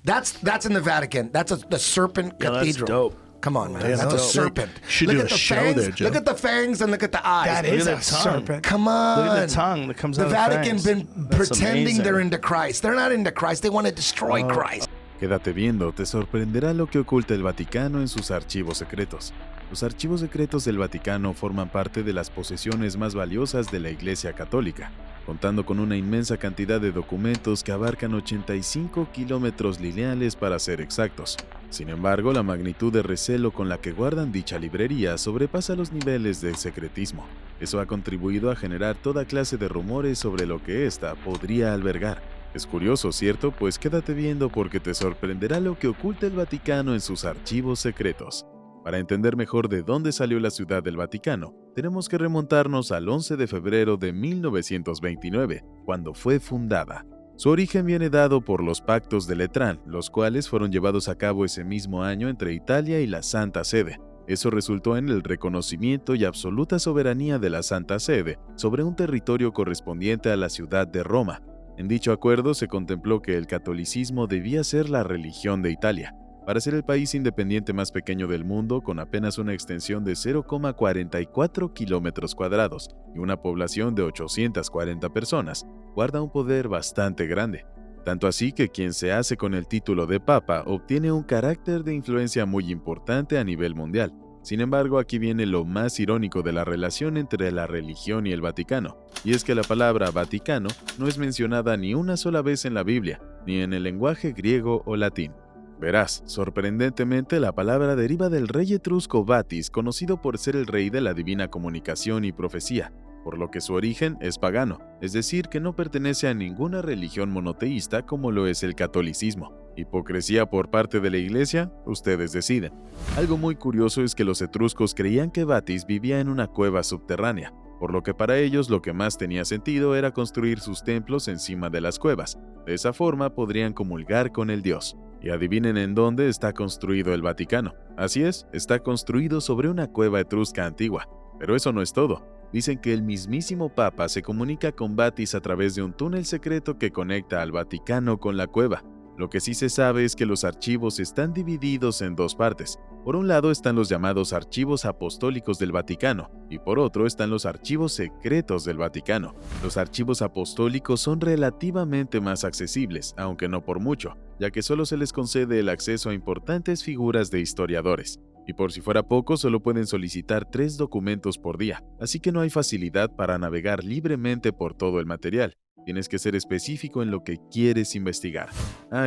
That's in the Vatican. That's the Serpent Yeah, that's Cathedral. dope. Come on, man. Yeah, That's a that's serpent. Should Look do at a the show fangs. there, Joe. Look at the fangs and look at the eyes. That Look is at a that tongue. serpent. Come on. Look at the tongue that comes The out of the Vatican fangs. been That's pretending amazing. they're into Christ. They're not into Christ. They want to destroy Christ. Quédate viendo, te sorprenderá lo que oculta el Vaticano en sus archivos secretos. Los archivos secretos del Vaticano forman parte de las posesiones más valiosas de la Iglesia Católica, contando con una inmensa cantidad de documentos que abarcan 85 kilómetros lineales para ser exactos. Sin embargo, la magnitud de recelo con la que guardan dicha librería sobrepasa los niveles de secretismo. Eso ha contribuido a generar toda clase de rumores sobre lo que ésta podría albergar. Es curioso, ¿cierto? Pues quédate viendo porque te sorprenderá lo que oculta el Vaticano en sus archivos secretos. Para entender mejor de dónde salió la Ciudad del Vaticano, tenemos que remontarnos al 11 de febrero de 1929, cuando fue fundada. Su origen viene dado por los Pactos de Letrán, los cuales fueron llevados a cabo ese mismo año entre Italia y la Santa Sede. Eso resultó en el reconocimiento y absoluta soberanía de la Santa Sede sobre un territorio correspondiente a la ciudad de Roma. En dicho acuerdo se contempló que el catolicismo debía ser la religión de Italia. Para ser el país independiente más pequeño del mundo, con apenas una extensión de 0,44 kilómetros cuadrados y una población de 840 personas, guarda un poder bastante grande. Tanto así que quien se hace con el título de Papa obtiene un carácter de influencia muy importante a nivel mundial. Sin embargo, aquí viene lo más irónico de la relación entre la religión y el Vaticano, y es que la palabra Vaticano no es mencionada ni una sola vez en la Biblia, ni en el lenguaje griego o latín. Verás, sorprendentemente la palabra deriva del rey etrusco Batis, conocido por ser el rey de la divina comunicación y profecía, por lo que su origen es pagano, es decir, que no pertenece a ninguna religión monoteísta como lo es el catolicismo. ¿Hipocresía por parte de la iglesia? Ustedes deciden. Algo muy curioso es que los etruscos creían que Batis vivía en una cueva subterránea, por lo que para ellos lo que más tenía sentido era construir sus templos encima de las cuevas. De esa forma podrían comulgar con el dios. Y adivinen en dónde está construido el Vaticano. Así es, está construido sobre una cueva etrusca antigua. Pero eso no es todo. Dicen que el mismísimo Papa se comunica con Batis a través de un túnel secreto que conecta al Vaticano con la cueva. Lo que sí se sabe es que los archivos están divididos en dos partes. Por un lado están los llamados archivos apostólicos del Vaticano, y por otro están los archivos secretos del Vaticano. Los archivos apostólicos son relativamente más accesibles, aunque no por mucho, ya que solo se les concede el acceso a importantes figuras de historiadores. Y por si fuera poco, solo pueden solicitar 3 documentos por día, así que no hay facilidad para navegar libremente por todo el material. Tienes que ser específico en lo que quieres investigar.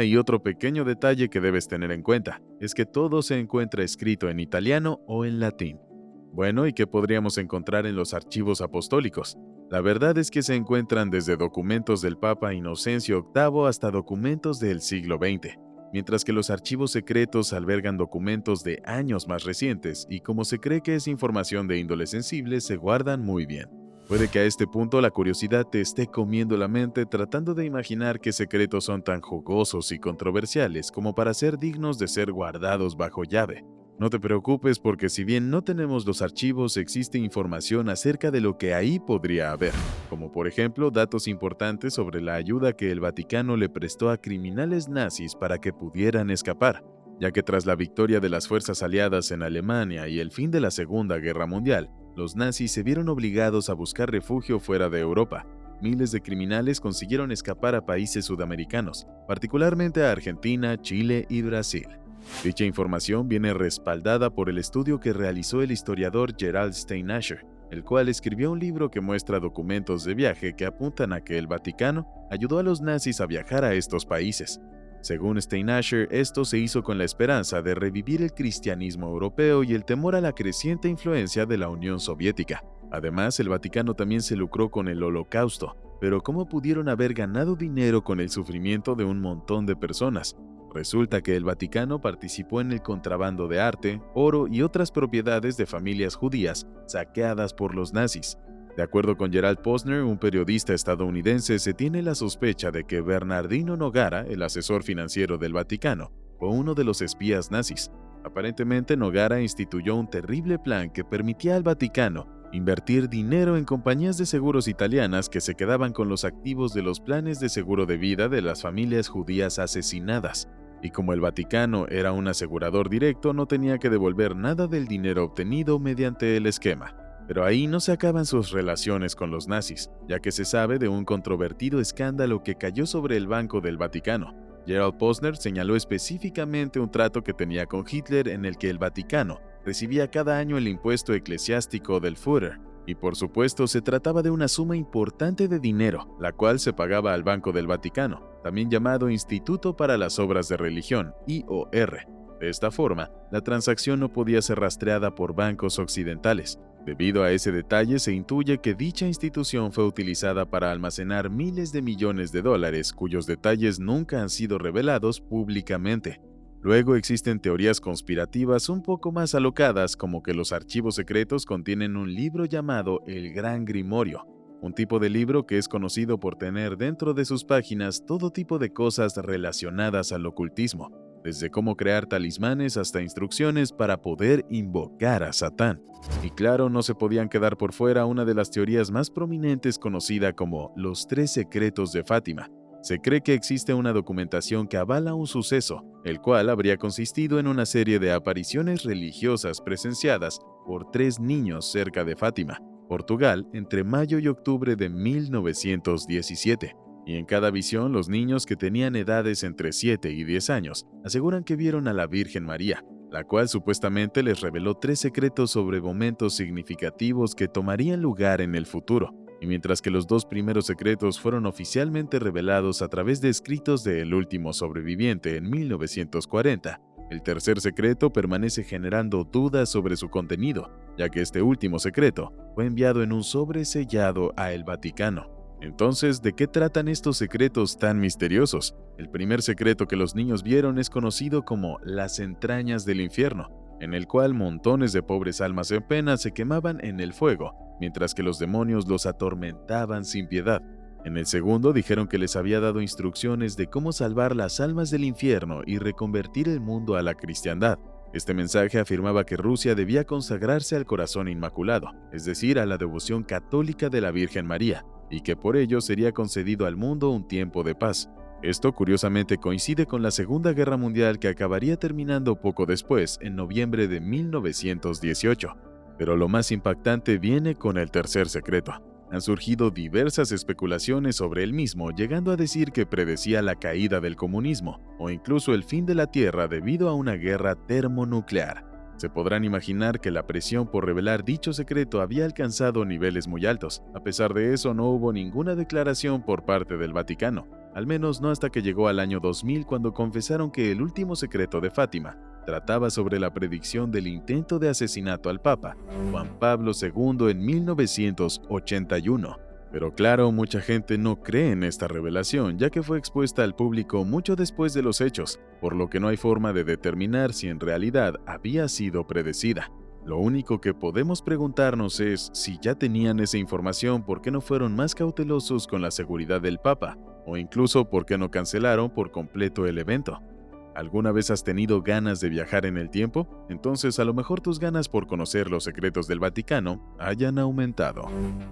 Y otro pequeño detalle que debes tener en cuenta, es que todo se encuentra escrito en italiano o en latín. Bueno, ¿y qué podríamos encontrar en los archivos apostólicos? La verdad es que se encuentran desde documentos del Papa Inocencio VIII hasta documentos del siglo XX, mientras que los archivos secretos albergan documentos de años más recientes y como se cree que es información de índole sensible, se guardan muy bien. Puede que a este punto la curiosidad te esté comiendo la mente tratando de imaginar qué secretos son tan jugosos y controversiales como para ser dignos de ser guardados bajo llave. No te preocupes porque si bien no tenemos los archivos, existe información acerca de lo que ahí podría haber, como por ejemplo datos importantes sobre la ayuda que el Vaticano le prestó a criminales nazis para que pudieran escapar, ya que tras la victoria de las fuerzas aliadas en Alemania y el fin de la Segunda Guerra Mundial, los nazis se vieron obligados a buscar refugio fuera de Europa. Miles de criminales consiguieron escapar a países sudamericanos, particularmente a Argentina, Chile y Brasil. Dicha información viene respaldada por el estudio que realizó el historiador Gerald Steinascher, el cual escribió un libro que muestra documentos de viaje que apuntan a que el Vaticano ayudó a los nazis a viajar a estos países. Según Steinascher, esto se hizo con la esperanza de revivir el cristianismo europeo y el temor a la creciente influencia de la Unión Soviética. Además, el Vaticano también se lucró con el Holocausto, pero ¿cómo pudieron haber ganado dinero con el sufrimiento de un montón de personas? Resulta que el Vaticano participó en el contrabando de arte, oro y otras propiedades de familias judías saqueadas por los nazis. De acuerdo con Gerald Posner, un periodista estadounidense, se tiene la sospecha de que Bernardino Nogara, el asesor financiero del Vaticano, fue uno de los espías nazis. Aparentemente, Nogara instituyó un terrible plan que permitía al Vaticano invertir dinero en compañías de seguros italianas que se quedaban con los activos de los planes de seguro de vida de las familias judías asesinadas. y como el Vaticano era un asegurador directo, no tenía que devolver nada del dinero obtenido mediante el esquema. Pero ahí no se acaban sus relaciones con los nazis, ya que se sabe de un controvertido escándalo que cayó sobre el Banco del Vaticano. Gerald Posner señaló específicamente un trato que tenía con Hitler en el que el Vaticano recibía cada año el impuesto eclesiástico del Führer, y por supuesto se trataba de una suma importante de dinero, la cual se pagaba al Banco del Vaticano, también llamado Instituto para las Obras de Religión, IOR. De esta forma, la transacción no podía ser rastreada por bancos occidentales. Debido a ese detalle, se intuye que dicha institución fue utilizada para almacenar miles de millones de dólares cuyos detalles nunca han sido revelados públicamente. Luego existen teorías conspirativas un poco más alocadas, como que los archivos secretos contienen un libro llamado El Gran Grimorio, un tipo de libro que es conocido por tener dentro de sus páginas todo tipo de cosas relacionadas al ocultismo, desde cómo crear talismanes hasta instrucciones para poder invocar a Satán. Y claro, no se podían quedar por fuera una de las teorías más prominentes conocida como los 3 secretos de Fátima. Se cree que existe una documentación que avala un suceso, el cual habría consistido en una serie de apariciones religiosas presenciadas por 3 niños cerca de Fátima, Portugal, entre mayo y octubre de 1917. Y en cada visión, los niños que tenían edades entre 7 y 10 años aseguran que vieron a la Virgen María, la cual supuestamente les reveló 3 secretos sobre momentos significativos que tomarían lugar en el futuro. Y mientras que los 2 primeros secretos fueron oficialmente revelados a través de escritos de El último sobreviviente en 1940, el tercer secreto permanece generando dudas sobre su contenido, ya que este último secreto fue enviado en un sobre sellado a el Vaticano. Entonces, ¿de qué tratan estos secretos tan misteriosos? El primer secreto que los niños vieron es conocido como las entrañas del infierno, en el cual montones de pobres almas en pena se quemaban en el fuego, mientras que los demonios los atormentaban sin piedad. En el segundo dijeron que les había dado instrucciones de cómo salvar las almas del infierno y reconvertir el mundo a la cristiandad. Este mensaje afirmaba que Rusia debía consagrarse al corazón inmaculado, es decir, a la devoción católica de la Virgen María, y que por ello sería concedido al mundo un tiempo de paz. Esto curiosamente coincide con la Segunda Guerra Mundial que acabaría terminando poco después, en noviembre de 1918. Pero lo más impactante viene con el tercer secreto. Han surgido diversas especulaciones sobre el mismo, llegando a decir que predecía la caída del comunismo o incluso el fin de la Tierra debido a una guerra termonuclear. Se podrán imaginar que la presión por revelar dicho secreto había alcanzado niveles muy altos. A pesar de eso, no hubo ninguna declaración por parte del Vaticano, al menos no hasta que llegó al año 2000 cuando confesaron que el último secreto de Fátima trataba sobre la predicción del intento de asesinato al Papa Juan Pablo II en 1981. Pero claro, mucha gente no cree en esta revelación, ya que fue expuesta al público mucho después de los hechos, por lo que no hay forma de determinar si en realidad había sido predecida. Lo único que podemos preguntarnos es si ya tenían esa información, ¿por qué no fueron más cautelosos con la seguridad del Papa? O incluso, ¿por qué no cancelaron por completo el evento? ¿Alguna vez has tenido ganas de viajar en el tiempo? Entonces a lo mejor tus ganas por conocer los secretos del Vaticano hayan aumentado.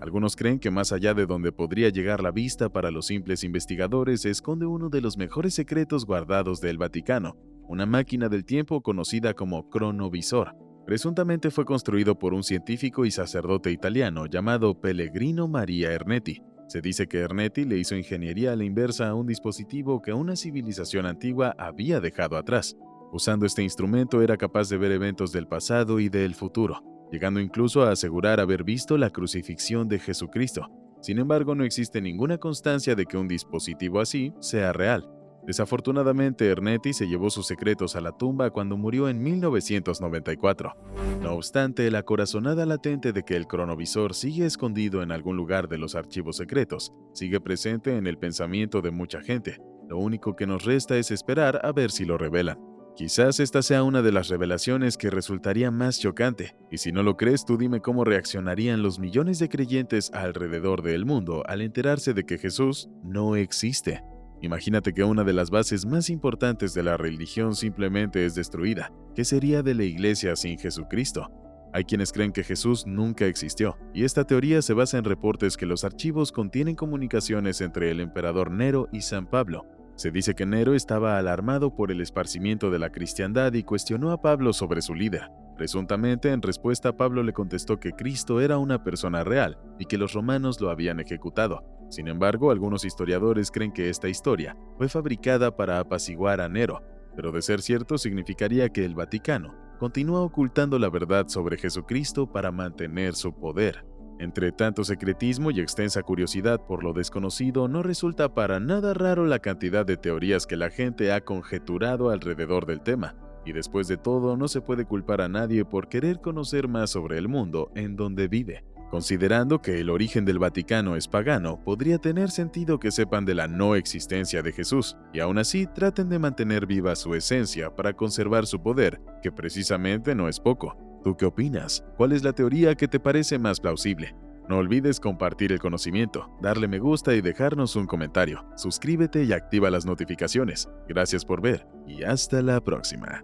Algunos creen que más allá de donde podría llegar la vista para los simples investigadores se esconde uno de los mejores secretos guardados del Vaticano, una máquina del tiempo conocida como cronovisor. Presuntamente fue construido por un científico y sacerdote italiano llamado Pellegrino Maria Ernetti. Se dice que Ernetti le hizo ingeniería a la inversa a un dispositivo que una civilización antigua había dejado atrás. Usando este instrumento era capaz de ver eventos del pasado y del futuro, llegando incluso a asegurar haber visto la crucifixión de Jesucristo. Sin embargo, no existe ninguna constancia de que un dispositivo así sea real. Desafortunadamente, Ernetti se llevó sus secretos a la tumba cuando murió en 1994. No obstante, la corazonada latente de que el cronovisor sigue escondido en algún lugar de los archivos secretos sigue presente en el pensamiento de mucha gente. Lo único que nos resta es esperar a ver si lo revelan. Quizás esta sea una de las revelaciones que resultaría más chocante, y si no lo crees, tú dime cómo reaccionarían los millones de creyentes alrededor del mundo al enterarse de que Jesús no existe. Imagínate que una de las bases más importantes de la religión simplemente es destruida. ¿Qué sería de la iglesia sin Jesucristo? Hay quienes creen que Jesús nunca existió, y esta teoría se basa en reportes que los archivos contienen comunicaciones entre el emperador Nero y San Pablo, Se dice que Nero estaba alarmado por el esparcimiento de la cristiandad y cuestionó a Pablo sobre su líder. Presuntamente, en respuesta, Pablo le contestó que Cristo era una persona real y que los romanos lo habían ejecutado. Sin embargo, algunos historiadores creen que esta historia fue fabricada para apaciguar a Nero, pero de ser cierto significaría que el Vaticano continúa ocultando la verdad sobre Jesucristo para mantener su poder. Entre tanto secretismo y extensa curiosidad por lo desconocido, no resulta para nada raro la cantidad de teorías que la gente ha conjeturado alrededor del tema. Y después de todo, no se puede culpar a nadie por querer conocer más sobre el mundo en donde vive. Considerando que el origen del Vaticano es pagano, podría tener sentido que sepan de la no existencia de Jesús, y aún así traten de mantener viva su esencia para conservar su poder, que precisamente no es poco. ¿Tú qué opinas? ¿Cuál es la teoría que te parece más plausible? No olvides compartir el conocimiento, darle me gusta y dejarnos un comentario. Suscríbete y activa las notificaciones. Gracias por ver y hasta la próxima.